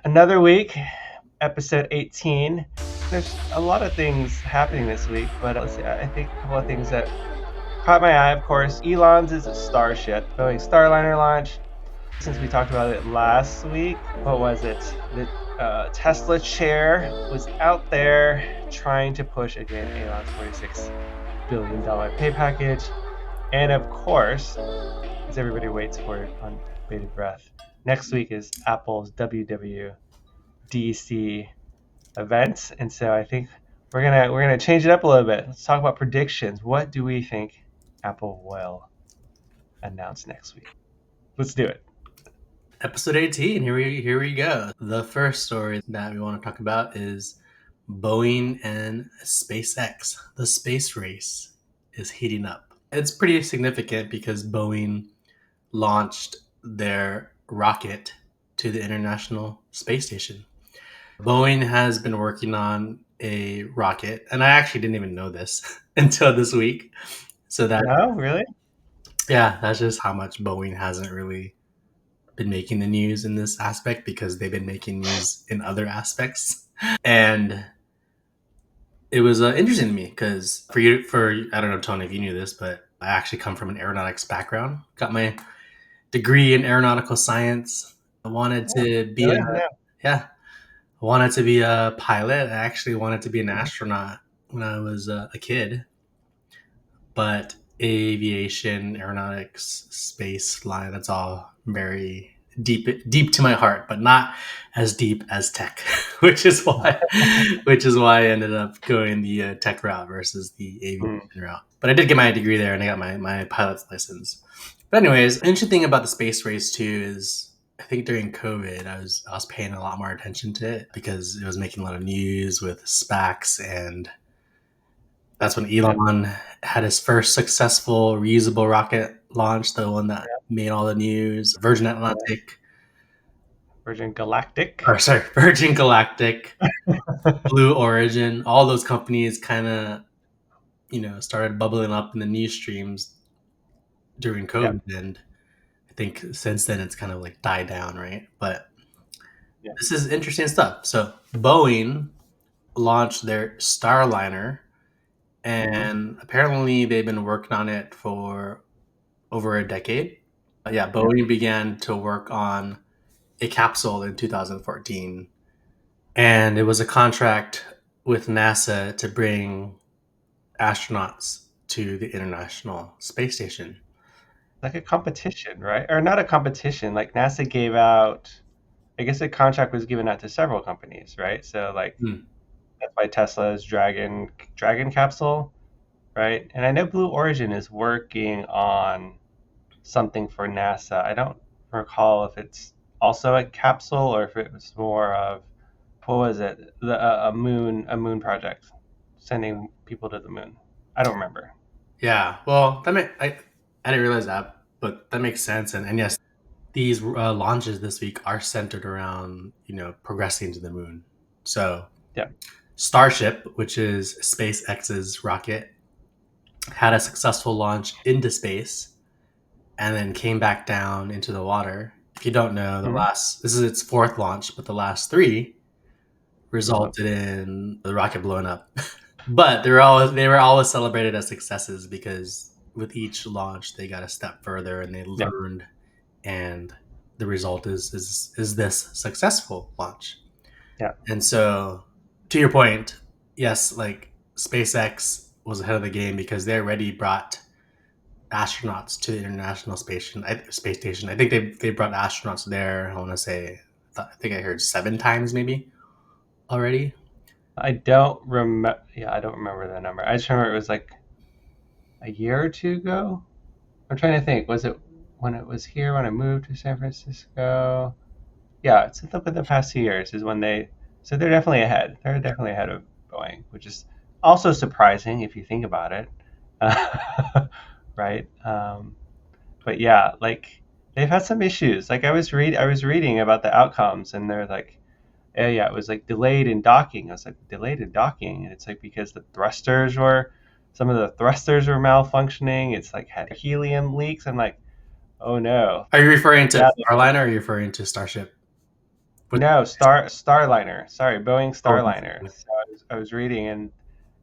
Another week, episode 18. There's a lot of things happening this week, but let's see, I think a couple of things that caught my eye, of course. Elon's is a Starship, Boeing Starliner launch. Since we talked about it last week, what was it? The Tesla chair was out there trying to push again Elon's $46 billion pay package. And of course, as everybody waits for it on bated breath, next week is Apple's WWDC event, and so I think we're gonna change it up a little bit. Let's talk about predictions. What do we think Apple will announce next week? Let's do it. Episode 18, here we go. The first story that we want to talk about is Boeing and SpaceX. The space race is heating up. It's pretty significant because Boeing launched their rocket to the International Space Station. Boeing has been working on a rocket, and I actually didn't even know this until this week. So No, really? that's just how much Boeing hasn't really been making the news in this aspect, because they've been making news in other aspects. And it was interesting to me because I don't know, Tony, if you knew this, but I actually come from an aeronautics background. Got my degree in aeronautical science. I wanted to be Really? No. I wanted to be a pilot. I actually wanted to be an astronaut when I was a kid. But aviation, aeronautics, space line, that's all very deep to my heart, but not as deep as tech, which is why I ended up going the tech route versus the aviation route. But I did get my degree there, and I got my pilot's license. But anyways, the interesting thing about the space race too is I think during COVID I was paying a lot more attention to it because it was making a lot of news with SPACs, and that's when Elon had his first successful reusable rocket launch, the one that made all the news. Virgin Galactic, Blue Origin, all those companies kind of, started bubbling up in the news streams during COVID. And I think since then it's kind of like died down, right? But this is interesting stuff. So Boeing launched their Starliner, and apparently they've been working on it for over a decade. Boeing began to work on a capsule in 2014, and it was a contract with NASA to bring astronauts to the International Space Station. Like a competition, right? Or not a competition. Like NASA gave out, I guess a contract was given out to several companies, right? So like that's why Tesla's Dragon capsule, right? And I know Blue Origin is working on something for NASA. I don't recall if it's also a capsule or if it was more of, what was it? A moon project, sending people to the moon. I don't remember. Yeah, well, I didn't realize that, but that makes sense. And yes, these launches this week are centered around progressing to the moon. So Starship, which is SpaceX's rocket, had a successful launch into space and then came back down into the water. If you don't know, this is its fourth launch, but the last three resulted in the rocket blowing up. But they were always celebrated as successes because with each launch they got a step further and they learned, and the result is this successful launch. And so, to your point, yes, like SpaceX was ahead of the game because they already brought astronauts to the International Space Station. I think they brought astronauts there. I want to say, I think I heard 7 times maybe already. I don't remember. Yeah, I don't remember the number. I just remember it was like a year or two ago. I'm trying to think. Was it when it was here when I moved to San Francisco? Yeah, it's within the past 2 years is when they. So they're definitely ahead. They're definitely ahead of Boeing, which is also surprising if you think about it, right? But yeah, like they've had some issues. Like I was reading about the outcomes, and they're like, yeah, it was like delayed in docking. I was like, delayed in docking, and it's like because some of the thrusters were malfunctioning. It's like had helium leaks. I'm like, oh no. Are you referring to Starliner or are you referring to Starship? With No, Starliner. Sorry, Boeing oh, Starliner. So I was reading, and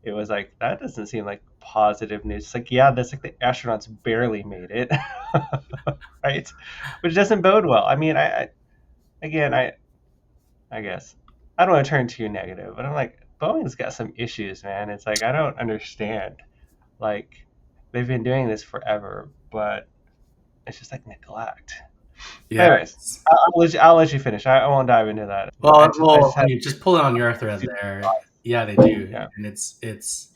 it was like that doesn't seem like positive news. It's like, yeah, that's like the astronauts barely made it, right? Which doesn't bode well. I mean, again, I guess I don't want to turn too negative, but I'm like, Boeing's got some issues, man. It's like I don't understand. Like they've been doing this forever, but it's just like neglect. yeah. Anyways, I'll let you finish. I won't dive into that. I just Well, had I mean, just pulling on your a thread few there. thoughts. Yeah, they do, Yeah, and it's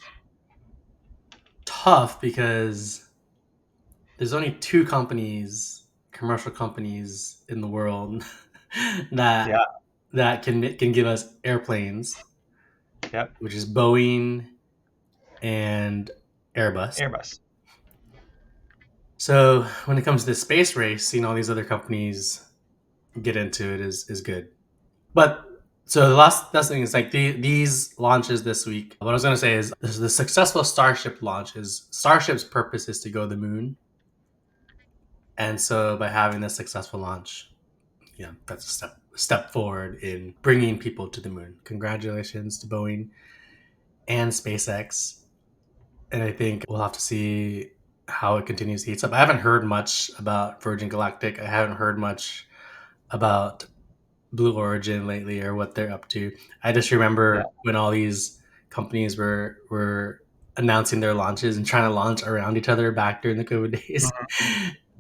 tough because there's only two companies, commercial companies in the world that yeah, can give us airplanes, yep. which is Boeing and Airbus. Airbus. So when it comes to the space race, seeing all these other companies get into it is good. But so the last thing is like these launches this week. What I was gonna say is this is the successful Starship launch is Starship's purpose is to go to the moon, and so by having this successful launch, yeah, that's a step forward in bringing people to the moon. Congratulations to Boeing and SpaceX, and I think we'll have to see how it continues to heat up. I haven't heard much about Virgin Galactic. I haven't heard much about Blue Origin lately or what they're up to. I just Yeah. remember when all these companies were announcing their launches and trying to launch around each other back during the COVID days.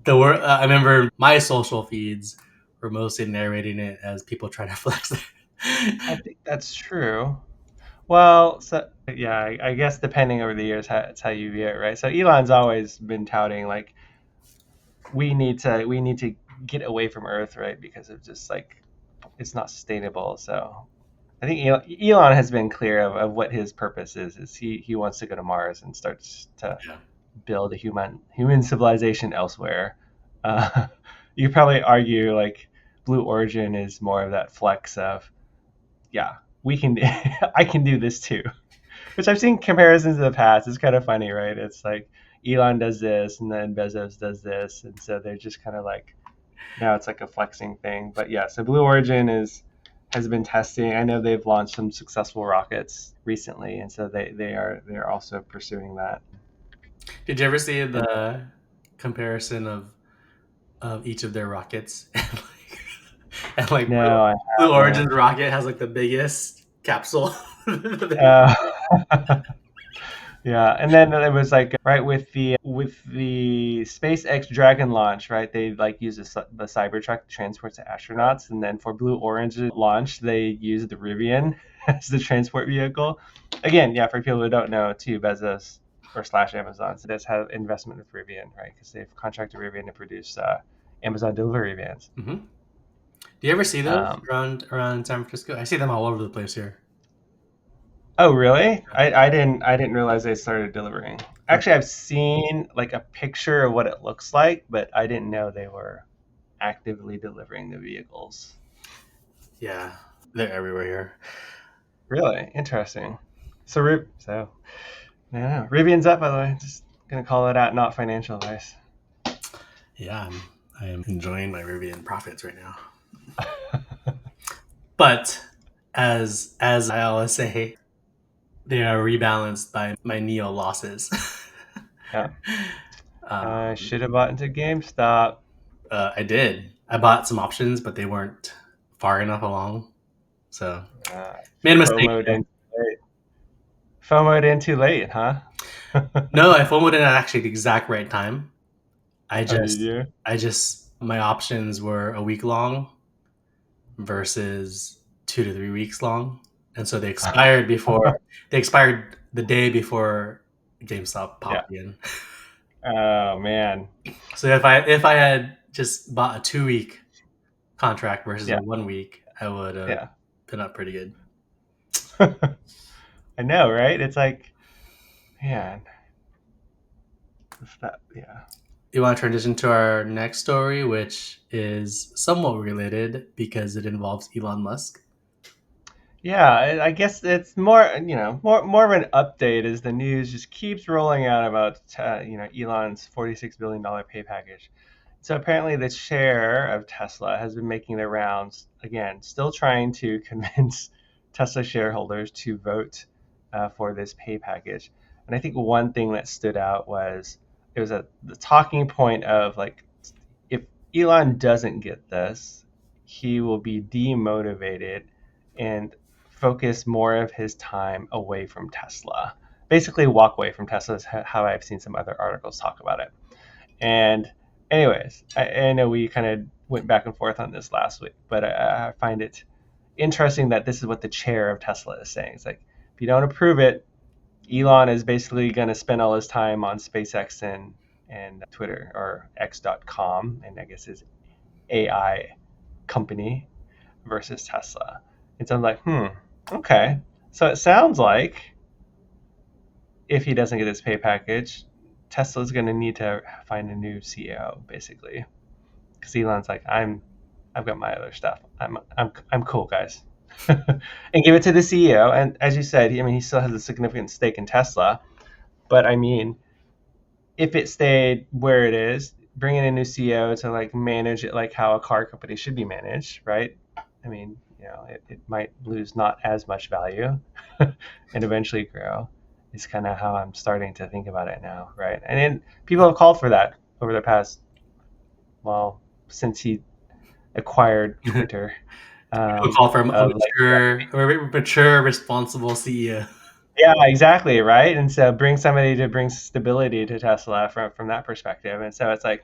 Mhm. I remember my social feeds were mostly narrating it as people trying to flex. I think that's true. Well, so yeah, I guess depending over the years, it's how you view it, right? So Elon's always been touting like we need to get away from Earth, right? Because of just like it's not sustainable. So I think Elon has been clear of what his purpose is. Is he wants to go to Mars and starts to Yeah. build a human civilization elsewhere. Uh, you could probably argue like Blue Origin is more of that flex of yeah, we can I can do this too. Which I've seen comparisons in the past. It's kind of funny, right? It's like Elon does this and then Bezos does this, and so they're just kind of like now it's like a flexing thing. But yeah, so Blue Origin is has been testing. I know they've launched some successful rockets recently, and so they're also pursuing that. Did you ever see And the comparison of each of their rockets? And like no, I Blue haven't. Origin's rocket has like the biggest capsule. Uh, Yeah, and then it was like right with the SpaceX Dragon launch, right? They like use the Cybertruck to transport the astronauts, and then for Blue Origin launch, they used the Rivian as the transport vehicle. Again, yeah, for people who don't know, too, Bezos or slash Amazon so does have investment with Rivian, right? Because they've contracted Rivian to produce Amazon delivery vans. Hmm. Do you ever see those Um, around San Francisco? I see them all over the place here. oh, really? I didn't realize they started delivering. Actually, I've seen like a picture of what it looks like, but I didn't know they were actively delivering the vehicles. Yeah, they're everywhere here. Really interesting. So yeah, Rivian's up by the way. Just gonna call it out, not financial advice. Yeah, I am enjoying my Rivian profits right now. But as I always say, they are rebalanced by my Neo losses. Yeah, I um, should have bought into GameStop. I did. I bought some options, but they weren't far enough along, so Uh, made a mistake FOMO'd there. in too late. FOMO'd in too late, huh? No, I FOMOed in at actually the exact right time. I Oh, did just, you? my options were a week long versus 2 to 3 weeks long, and so they expired the day before GameStop Yeah. popped in. Oh man. So if I had just bought a 2 week contract versus a Yeah. 1 week, I would have Yeah. been up pretty good. I know, right? It's like, man, yeah. You want to transition to our next story, which is somewhat related because it involves Elon Musk. Yeah, I guess it's more, more of an update as the news just keeps rolling out about, Elon's $46 billion pay package. So apparently, the chair of Tesla has been making their rounds again, still trying to convince Tesla shareholders to vote for this pay package. And I think one thing that stood out was it was the talking point of like, if Elon doesn't get this, he will be demotivated and focus more of his time away from Tesla. Basically, walk away from Tesla is how I've seen some other articles talk about it. And anyways, I know we kind of went back and forth on this last week, but I find it interesting that this is what the chair of Tesla is saying. It's like, if you don't approve it, Elon is basically going to spend all his time on SpaceX and Twitter or X.com, and I guess his AI company versus Tesla. And so I'm like, okay. So it sounds like if he doesn't get his pay package, Tesla's going to need to find a new CEO, basically, because Elon's like, I've got my other stuff. I'm cool, guys, and give it to the CEO. And as you said, I mean, he still has a significant stake in Tesla, but I mean, if it stayed where it is, bring in a new CEO to like manage it like how a car company should be managed, right? I mean, it might lose not as much value and eventually grow. Is kind of how I'm starting to think about it now, right? And then people have called for that over the past, well, since he acquired Twitter. We'll call for a Of like, mature, responsible CEO. yeah, exactly, right. And so bring somebody to bring stability to Tesla from that perspective. And so it's like,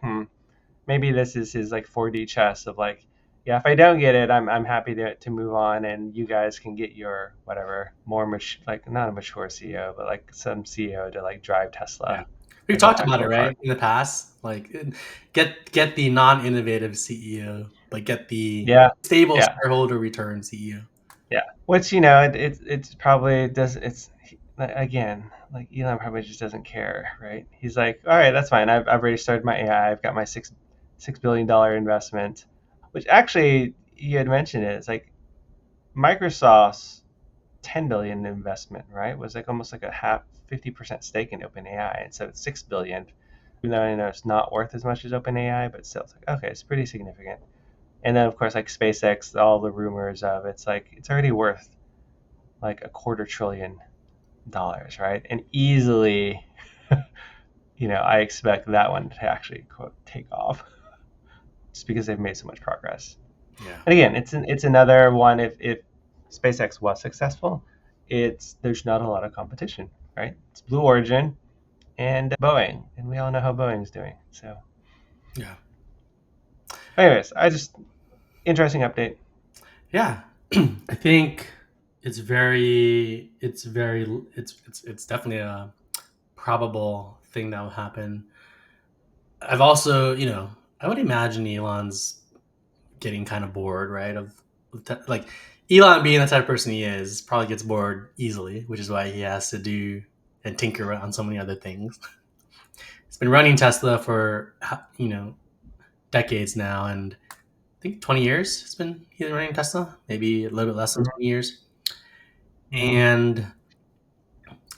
maybe this is his like 4D chess of like, yeah, if I don't get it, I'm happy to move on, and you guys can get your whatever more like not a mature CEO, but like some CEO to like drive Yeah, Tesla we've as an talked about it, actual car. right, in the past. Like, get the non-innovative CEO, but get the Yeah, stable yeah, shareholder return CEO. yeah. Which it's probably does it's again like Elon probably just doesn't care, right? He's like, all right, that's fine. I've already started my AI. I've got my $6 billion investment, which actually you had mentioned it. It's like Microsoft's 10 billion investment, right? Was like almost like a half 50% stake in OpenAI, and so it's 6 billion. Even though I know it's not worth as much as OpenAI, but still, it's like okay, it's pretty significant. And then of course, like SpaceX, all the rumors of it's like it's already worth like $250 billion, right? And easily, I expect that one to actually quote take off just because they've made so much progress. Yeah, And again, it's another one. If SpaceX was successful, there's not a lot of competition, right? It's Blue Origin and Boeing, and we all know how Boeing's doing. So, yeah, anyways, I just interesting update. yeah. I think it's definitely a probable thing that will happen. I've also, I would imagine Elon's getting kind of bored, right? Like Elon being the type of person he is, probably gets bored easily, which is why he has to do and tinker on so many other things. He's been running Tesla for decades now, and I think 20 years he's been running Tesla, maybe a little bit less than 20 years, Mm-hmm. and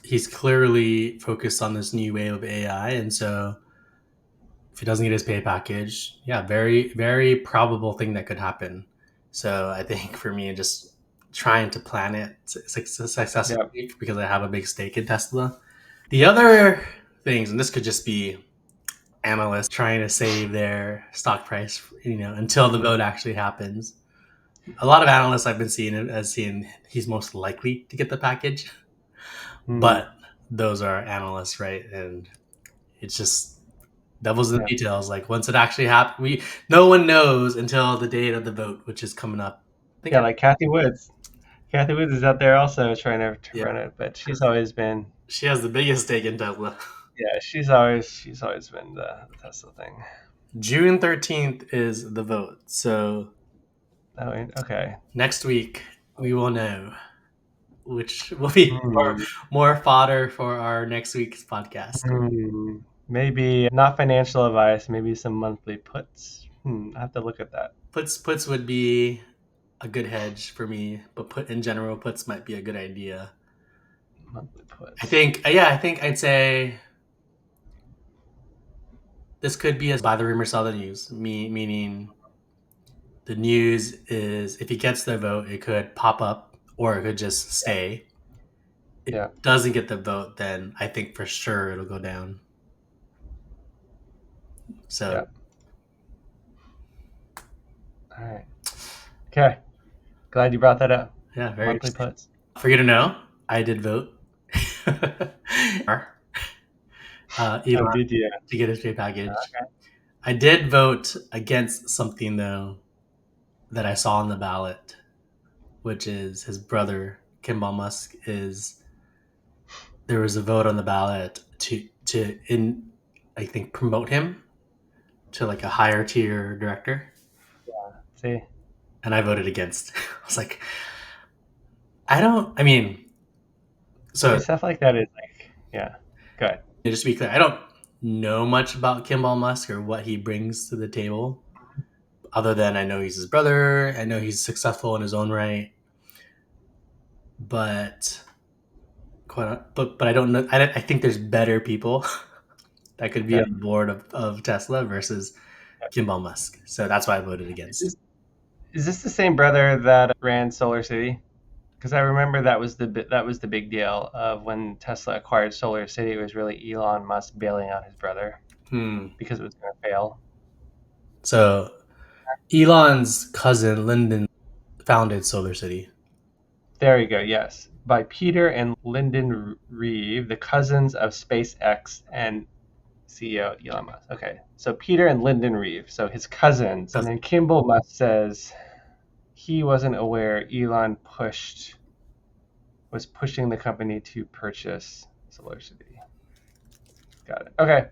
he's clearly focused on this new wave of AI, and so if he doesn't get his pay package, yeah, very, very probable thing that could happen. So I think for me, just trying to plan it Yep. successfully because I have a big stake in Tesla. The other things, and this could just be analysts trying to save their stock price, until the vote actually happens. A lot of analysts I've been seeing as seeing he's most likely to get the package, Mm, but those are analysts, right? And it's just devil's in the yeah. details. Like once it actually happens, no one knows until the date of the vote, which is coming up. I think Yeah, like Kathy Woods. Kathy Woods is out there also trying to yeah, run it, but she's always been, she has the biggest stake in Tesla. yeah, she's always been the Tesla thing. June 13th is the vote, so Oh, okay. next week we will know, which will be Hmm. more fodder for our next week's podcast. Maybe not financial advice, maybe some monthly puts. I have to look at that. Puts would be a good hedge for me, but put in general, puts might be a good idea. Monthly I puts. think, yeah, I think I'd say This could be as buy the rumor, sell the news. Meaning the news is if he gets the vote, it could pop up or it could just stay. If Yeah. it doesn't get the vote, then I think for sure it'll go down. So Yeah. All right. Okay. Glad you brought that up. yeah, very Monthly interesting. puts. For you to know, I did vote. Oh, Elon did you? to get his pay package. Okay. I did vote against something though that I saw on the ballot, which is his brother Kimball Musk is. There was a vote on the ballot to in I think promote him to like a higher tier director, See, and I voted against. I was like, I don't. I mean, see, so stuff like that is like, yeah. Good. just to be clear, I don't know much about Kimball Musk or what he brings to the table, other than I know he's his brother. I know he's successful in his own right, but but I don't know. I think there's better people that could be Okay. on the board of Tesla versus Kimball Musk. So that's why I voted Is against. this, is this the same brother that ran Solar City? Because I remember that was the big deal of when Tesla acquired Solar City. It was really Elon Musk bailing out his brother Hmm. because it was going to fail. So Elon's cousin Lyndon founded Solar City. There you go. Yes, by Peter and Lyndon Reeve, the cousins of SpaceX and CEO Elon Musk. Okay, so Peter and Lyndon Reeve, so his cousins, and then Kimball Musk says he wasn't aware Elon was pushing the company to purchase SolarCity. Got it. Okay.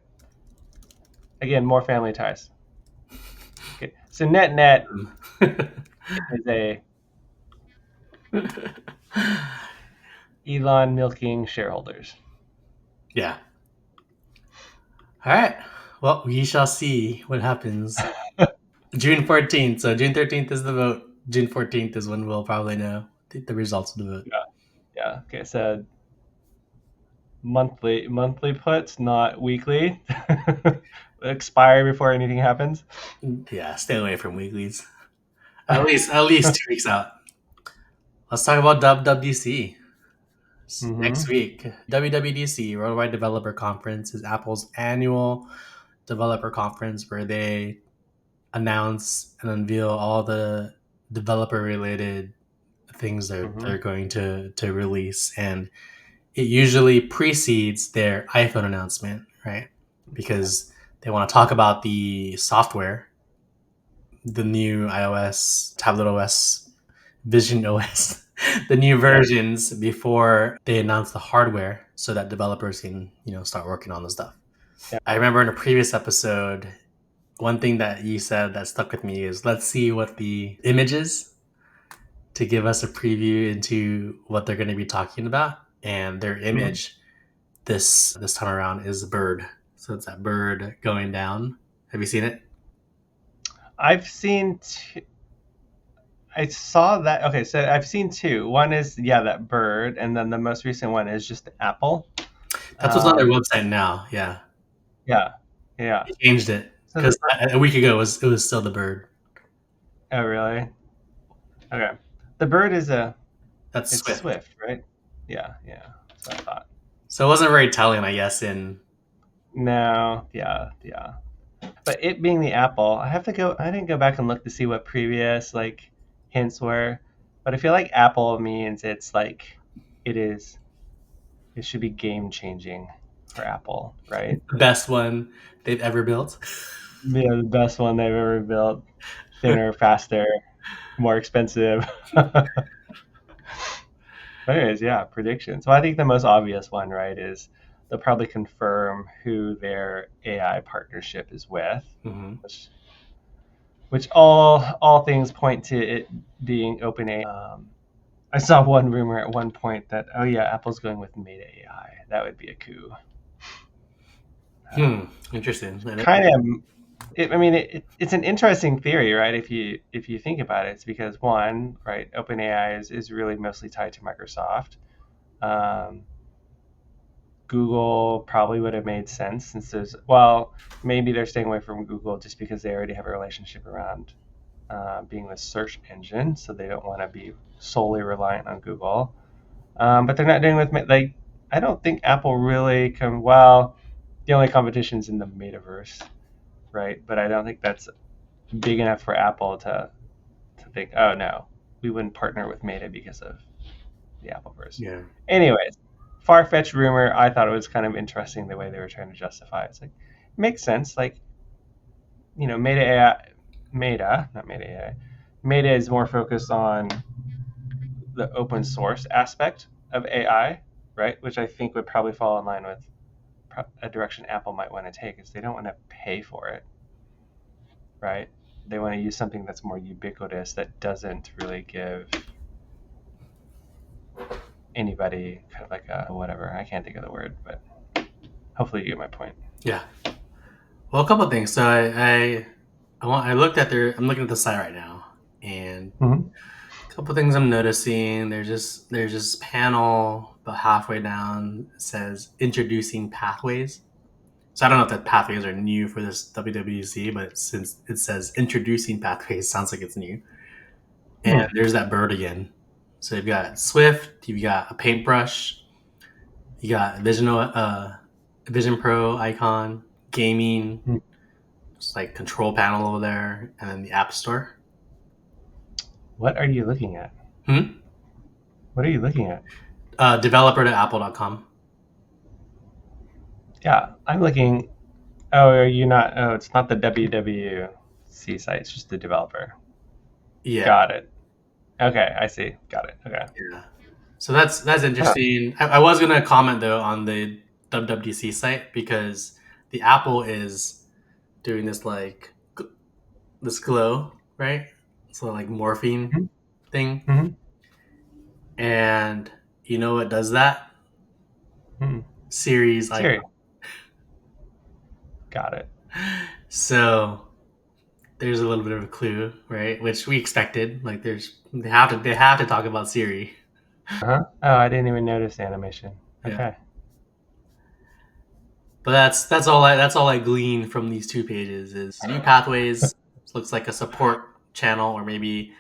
Again, more family ties. Okay. So net is a Elon milking shareholders. Yeah. All right. Well, we shall see what happens. June 14th. So June 13th is the vote. June 14th is when we'll probably know the results of the vote. Yeah. Yeah. Okay. So monthly puts, not weekly. Expire before anything happens. Yeah, stay away from weeklies. At least 2 weeks out. Let's talk about WWDC. Next Mm-hmm. week, WWDC, Worldwide Developer Conference, is Apple's annual developer conference where they announce and unveil all the developer related things Mm-hmm. they're going to release. And it usually precedes their iPhone announcement, right? Because they want to talk about the software, the new iOS, Tablet OS, Vision OS, the new Yeah. versions before they announce the hardware so that developers can, start working on the stuff. Yeah. I remember in a previous episode, one thing that you said that stuck with me is let's see what the image is to give us a preview into what they're going to be talking about. And their Mm-hmm. image this time around is a bird. So it's that bird going down. Have you seen it? I've seen I saw that. Okay, so I've seen two. One is that bird, and then the most recent one is just the apple. That's what's on their Um, website now. Yeah, yeah, yeah. they changed it So because a week ago it was still the bird. oh really? Okay. The bird is That's it's Swift. swift, right? Yeah, yeah. So I thought. So it wasn't very telling, I guess. In No, yeah, yeah. But it being the apple, I have to go. I didn't go back and look to see what previous like hints were, but I feel like apple means it's like it is. It should be game changing for Apple, right? the best one they've ever built. Yeah, the best one they've ever built. Thinner, faster, more expensive. Anyways, yeah, predictions. Well, I think the most obvious one, right, is they'll probably confirm who their AI partnership is with, Hmm. which which all things point to it being OpenAI. I saw one rumor at one point that Apple's going with Meta AI. That would be a coup. Hmm. Interesting. And Kind of it's an interesting theory, right? If you think about it, it's because one, right, OpenAI is really mostly tied to Microsoft, um, Google probably would have made sense since well, maybe they're staying away from Google just because they already have a relationship around being the search engine, so they don't want to be solely reliant on Google. But they're not doing with like I don't think Apple really can. Well, the only competition is in the metaverse, right? But I don't think that's big enough for Apple to think, oh no, we wouldn't partner with Meta because of the Appleverse. Yeah. Anyways, far-fetched rumor. I thought it was kind of interesting the way they were trying to justify it. It's like it makes sense. Like Meta AI, Meta, not Meta AI. Meta is more focused on the open source aspect of AI, right? Which I think would probably fall in line with a direction Apple might want to take, is they don't want to pay for it, right? They want to use something that's more ubiquitous that doesn't really give anybody kind of like a whatever. I can't think of the word, but hopefully you get my point. Yeah. Well, a couple of things. So I looked at I'm looking at the site right now, and Mm-hmm. a couple of things I'm noticing. There's this panel about halfway down. It says introducing pathways. So I don't know if the pathways are new for this WWDC, but since it says introducing pathways, sounds like it's new. And Hmm. there's that bird again. So you've got Swift, you've got a paintbrush, you got Vision Pro icon, gaming, Hmm. just like control panel over there, and then the App Store. What are you looking at? Hmm? What are you looking at? Developer.apple.com. Yeah, I'm looking. Oh, are you not? Oh, it's not the WWDC site. It's just the developer. Yeah, Got it. Okay, I see. Got it. Okay. yeah. So that's Huh. interesting. I was gonna comment though on the WWDC site because the Apple is doing this glow, right? So like morphine thing, Mm-hmm. and you know what does that? Mm-hmm. Siri's Siri. icon. Got it. So there's a little bit of a clue, right? Which we expected. Like they have to talk about Siri. Uh-huh. Oh, I didn't even notice the animation. Yeah. Okay. But that's all I glean from these two pages is new pathways. Looks like a support channel, or maybe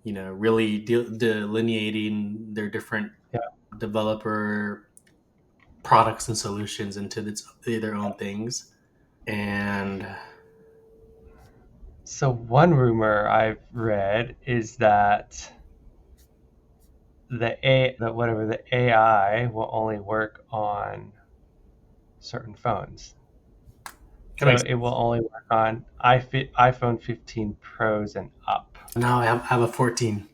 really delineating their different Yeah. developer products and solutions into their own things. And So one rumor I've read is that the AI will only work on certain phones. that So makes it will sense. only work on iPhone 15 Pros and up. Now I have a 14.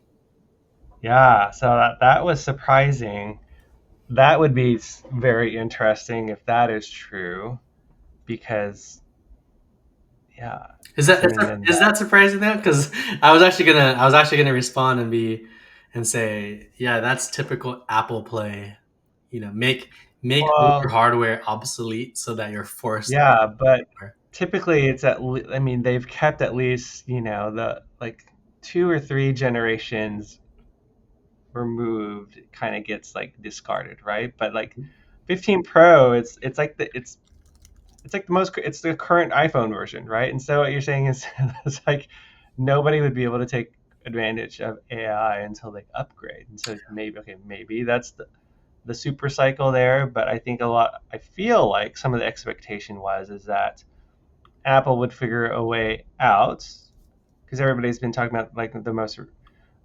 Yeah, so that was surprising. That would be very interesting if that is true, because yeah, Is because that I is mean that, then is that surprising though? Because I was actually gonna respond and say, yeah, that's typical Apple play. Make older well, hardware obsolete so that you're forced. yeah, but To typically it's I mean they've kept at least the like two or three generations removed kind of gets like discarded, right? But like 15 Pro, it's like it's the current iPhone version, right? And so what you're saying is it's like nobody would be able to take advantage of AI until they upgrade. And so maybe that's the super cycle there, but I feel like some of the expectation was is that Apple would figure a way out, because everybody's been talking about like the most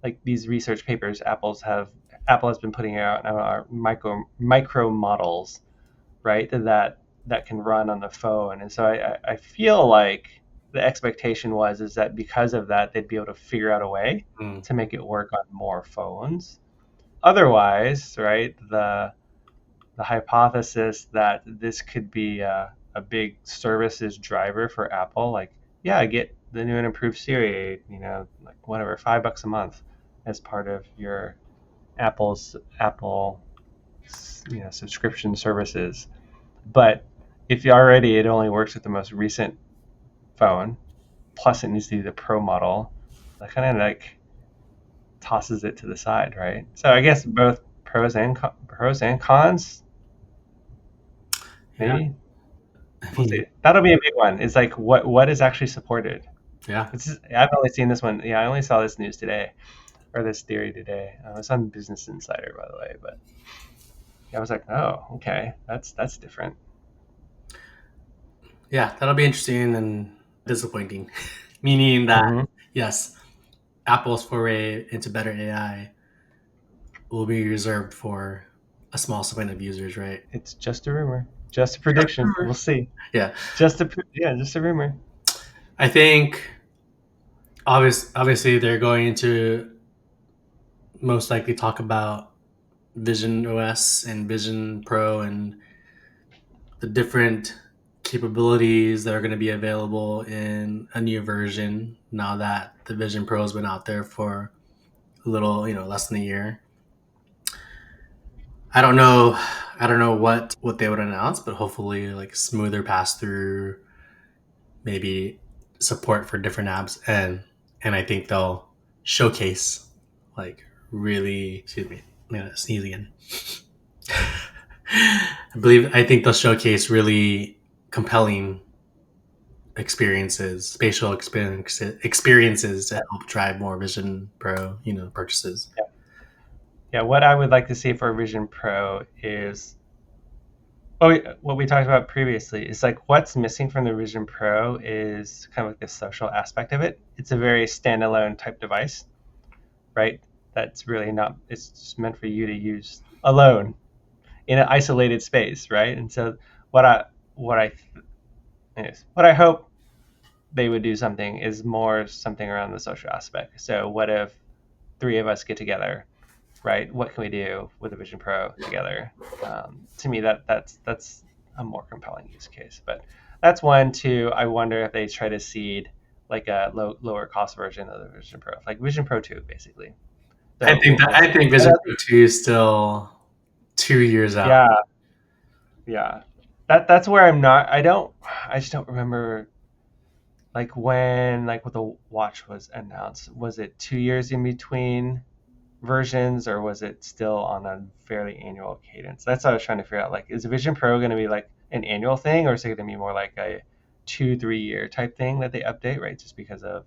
like these research papers Apple has been putting out are micro models, right? That can run on the phone. And so I feel like the expectation was is that because of that they'd be able to figure out a way Mm, to make it work on more phones. Otherwise, right, the hypothesis that this could be a big services driver for Apple, like, yeah, get the new and improved Siri, like whatever, $5 a month as part of your Apple subscription services. But if you already it only works with the most recent phone, plus it needs to be the Pro model, that kind of like tosses it to the side, right? So I guess both pros and cons Maybe. I We'll mean, see. That'll be a big one. It's like what is actually supported. yeah. I've only seen this one. Yeah, I only saw this news today or this theory today. It's on Business Insider, by the way. But I was like, oh, okay, that's different. Yeah, that'll be interesting and disappointing. Meaning that, Mm-hmm. yes, Apple's foray into better AI will be reserved for a small segment of users, right? It's just a rumor, just a prediction. We'll see. Yeah. Just a rumor. I think obviously they're going to most likely talk about Vision OS and Vision Pro and the different capabilities that are going to be available in a new version now that the Vision Pro has been out there for a little, less than a year. I don't know what they would announce, but hopefully like smoother pass through, maybe support for different apps, and I think they'll showcase like really, excuse me, I'm gonna sneeze again. I think they'll showcase really compelling spatial experiences to help drive more Vision Pro, purchases. Yeah. Yeah. What I would like to see for Vision Pro is what we talked about previously. Is like what's missing from the Vision Pro is kind of like the social aspect of it. It's a very standalone type device, right? That's really not. It's just meant for you to use alone in an isolated space, right? And so what I what I what I hope they would do something is more something around the social aspect. So what if three of us get together, right? What can we do with a Vision Pro together? To me, that's a more compelling use case. But that's one. Two, I wonder if they try to seed like a lower cost version of the Vision Pro, like Vision Pro 2, basically. I So think that we'll I see. think Vision Pro 2 is still 2 years out. Yeah, yeah. That's where I'm not. I just don't remember like when like what the watch was announced. Was it 2 years in between versions, or was it still on a fairly annual cadence? That's what I was trying to figure out. Like, is Vision Pro going to be like an annual thing, or is it going to be more like a 2-3 year type thing that they update, right? Just because of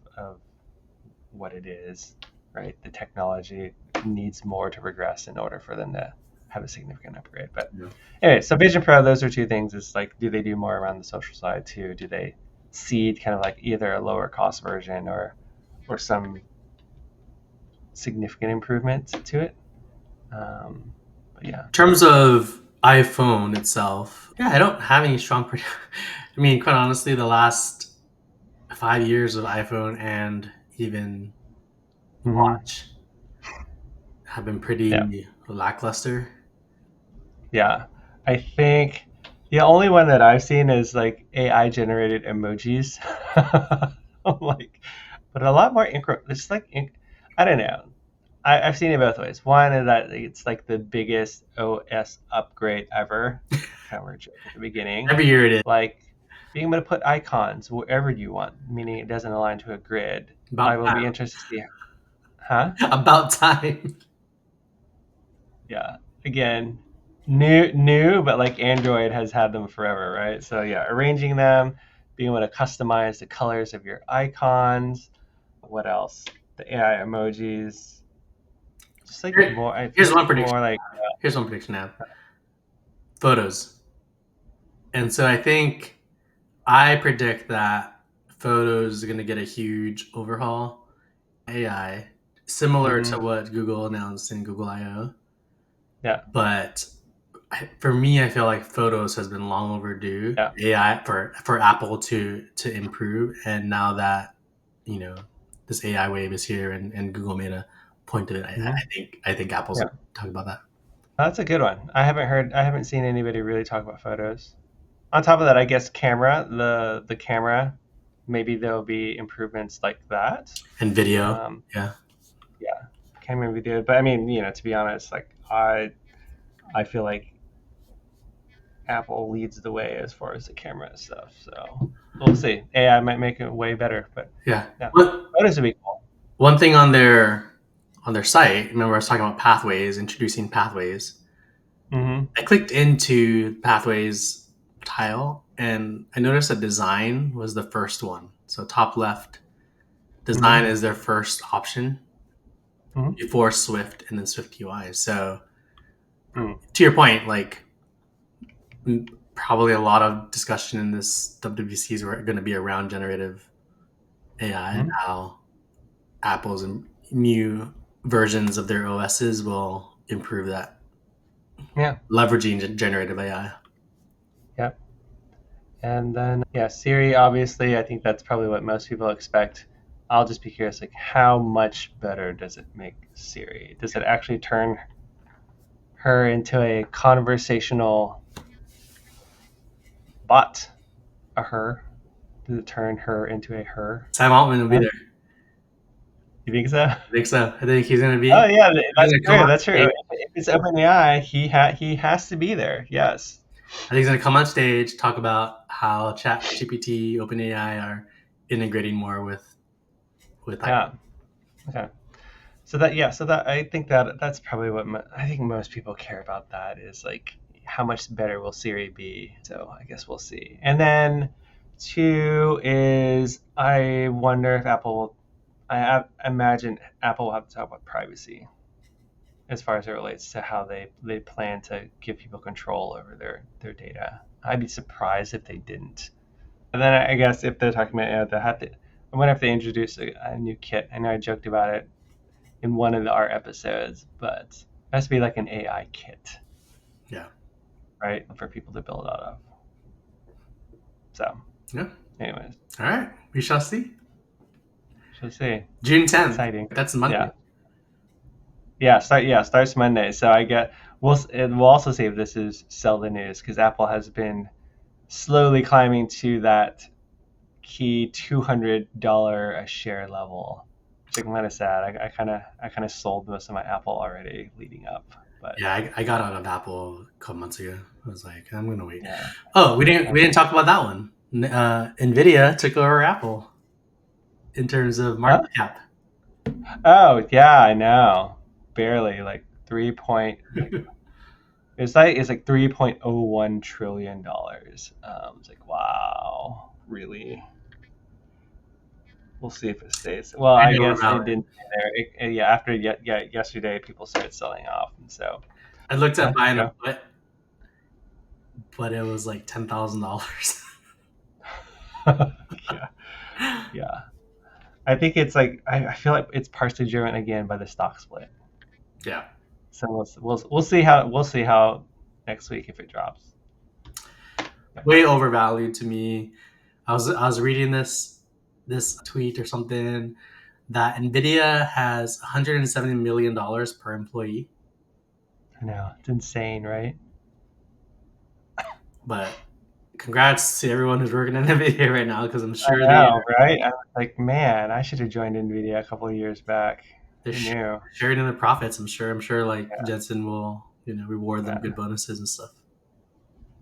what it is, right? The technology needs more to progress in order for them to have a significant upgrade. But Yeah. anyway, so Vision Pro, those are two things. Is like, do they do more around the social side too? Do they seed kind of like either a lower cost version or some significant improvements to it? But yeah. In terms of iPhone itself, yeah, I don't have any strong. I mean, quite honestly, the last 5 years of iPhone and even Mm-hmm. Watch have been Yeah. pretty lackluster. Yeah. I think the only one that I've seen is like AI generated emojis. Like, but a lot more It's like, I don't know. I've seen it both ways. One is that it's like the biggest OS upgrade ever. Kind of were a joke at the beginning. Every year it is. Like being able to put icons wherever you want, meaning it doesn't align to a grid. I About will be time. interested to see. Huh? About time. Yeah. Again, new, but like Android has had them forever, right? So yeah, arranging them, being able to customize the colors of your icons. What else? The AI emojis. Just like more. I Here's think one prediction. more like. Here's one prediction now. Photos. And so I predict that Photos is going to get a huge overhaul. AI, similar to Mm-hmm. what Google announced in Google I/O. Yeah. But for me, I feel like Photos has been long overdue. Yeah. AI for Apple to improve, and now that this AI wave is here, and Google made a point of it, Mm-hmm. I think Apple's Yeah. going to talk about that. That's a good one. I haven't seen anybody really talk about photos. On top of that, I guess the camera, maybe there'll be improvements like that. And video, Um, yeah. yeah, camera video. But I mean, to be honest, like I feel like Apple leads the way as far as the camera stuff. So we'll see. AI might make it way better, but Yeah. yeah, One, photos would be cool. one thing on their site, remember I was talking about pathways, introducing pathways. Mm-hmm. I clicked into pathways tile, and I noticed that design was the first one. So top left, design is their first option before Swift and then Swift UI. So to your point, like probably a lot of discussion in this WWDC is going to be around generative AI and how Apple's new versions of their OSs will improve that. Yeah. Leveraging generative AI. Yep. And then, Siri, obviously, I think that's probably what most people expect. I'll just be curious, like, how much better does it make Siri? Does it actually turn her into a conversational bot? A her? Does it turn her into a her? Sam Altman will be there. You think so? I think so. I think he's going to be. Oh yeah, that's true. That's true. If it's OpenAI, he has to be there. Yes. I think he's going to come on stage, talk about how ChatGPT, OpenAI are integrating more with. Yeah. Okay. So that I think that's probably what I think most people care about. That is like how much better will Siri be. So I guess we'll see. And then 2 is I wonder if Apple. I imagine Apple will have to talk about privacy as far as it relates to how they plan to give people control over their data. I'd be surprised if they didn't. And then I guess if they're talking about I wonder if they introduce a new kit. I know I joked about it in one of our episodes, but it has to be like an AI kit. Yeah. Right? For people to build out of. So. Yeah. Anyways. All right. We shall see. Shall see. June 10th. Exciting. That's Monday. Starts Monday. So I get we'll also see if this is sell the news, because Apple has been slowly climbing to that key $200 a share level. Which I'm kind of sad. I kind of sold most of my Apple already leading up. But yeah, I got out of Apple a couple months ago. I was like, I'm gonna wait. Yeah. Oh, we didn't talk about that one. NVIDIA took over Apple in terms of market cap. Oh yeah, I know. Barely, like 3 point. It's like $3.01 trillion. It's like, wow, really. We'll see if it stays. Well, I guess it didn't stay there. After yesterday, people started selling off, and so I looked at buying a put, but it was like $10,000. Yeah. I think it's like I feel like it's partially driven again by the stock split. Yeah. So we'll see how next week if it drops. Way overvalued to me. I was reading this tweet or something that NVIDIA has $170 million per employee. I know, it's insane, right? But congrats to everyone who's working at NVIDIA right now, because I'm sure right? I was like, man, I should have joined NVIDIA a couple of years back. They're sharing in the profits. I'm sure like Jensen will reward them good bonuses and stuff.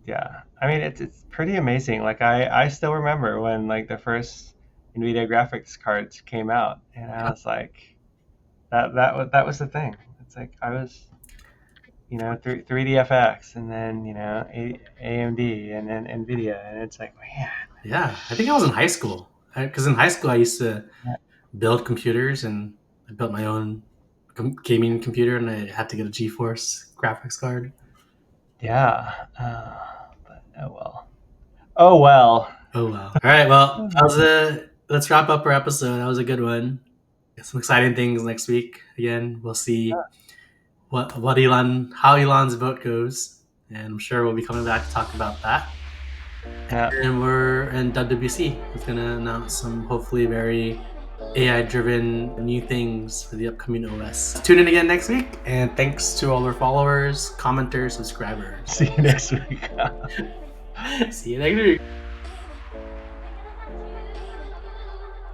Yeah, I mean it's pretty amazing. Like I still remember when like the first NVIDIA graphics cards came out, and I was like, that was the thing. It's like I was, 3DFX, and then AMD, and then NVIDIA, and it's like, man. Yeah, I think I was in high school, because in high school I used to build computers, and I built my own gaming computer, and I had to get a GeForce graphics card. Yeah, but oh well. All right, well, let's wrap up our episode. That was a good one. Some exciting things next week. Again, we'll see how Elon's vote goes, and I'm sure we'll be coming back to talk about that. Yeah. And WWDC is going to announce some hopefully very AI-driven new things for the upcoming OS. Tune in again next week, and thanks to all our followers, commenters, subscribers. See you next week. See you next week.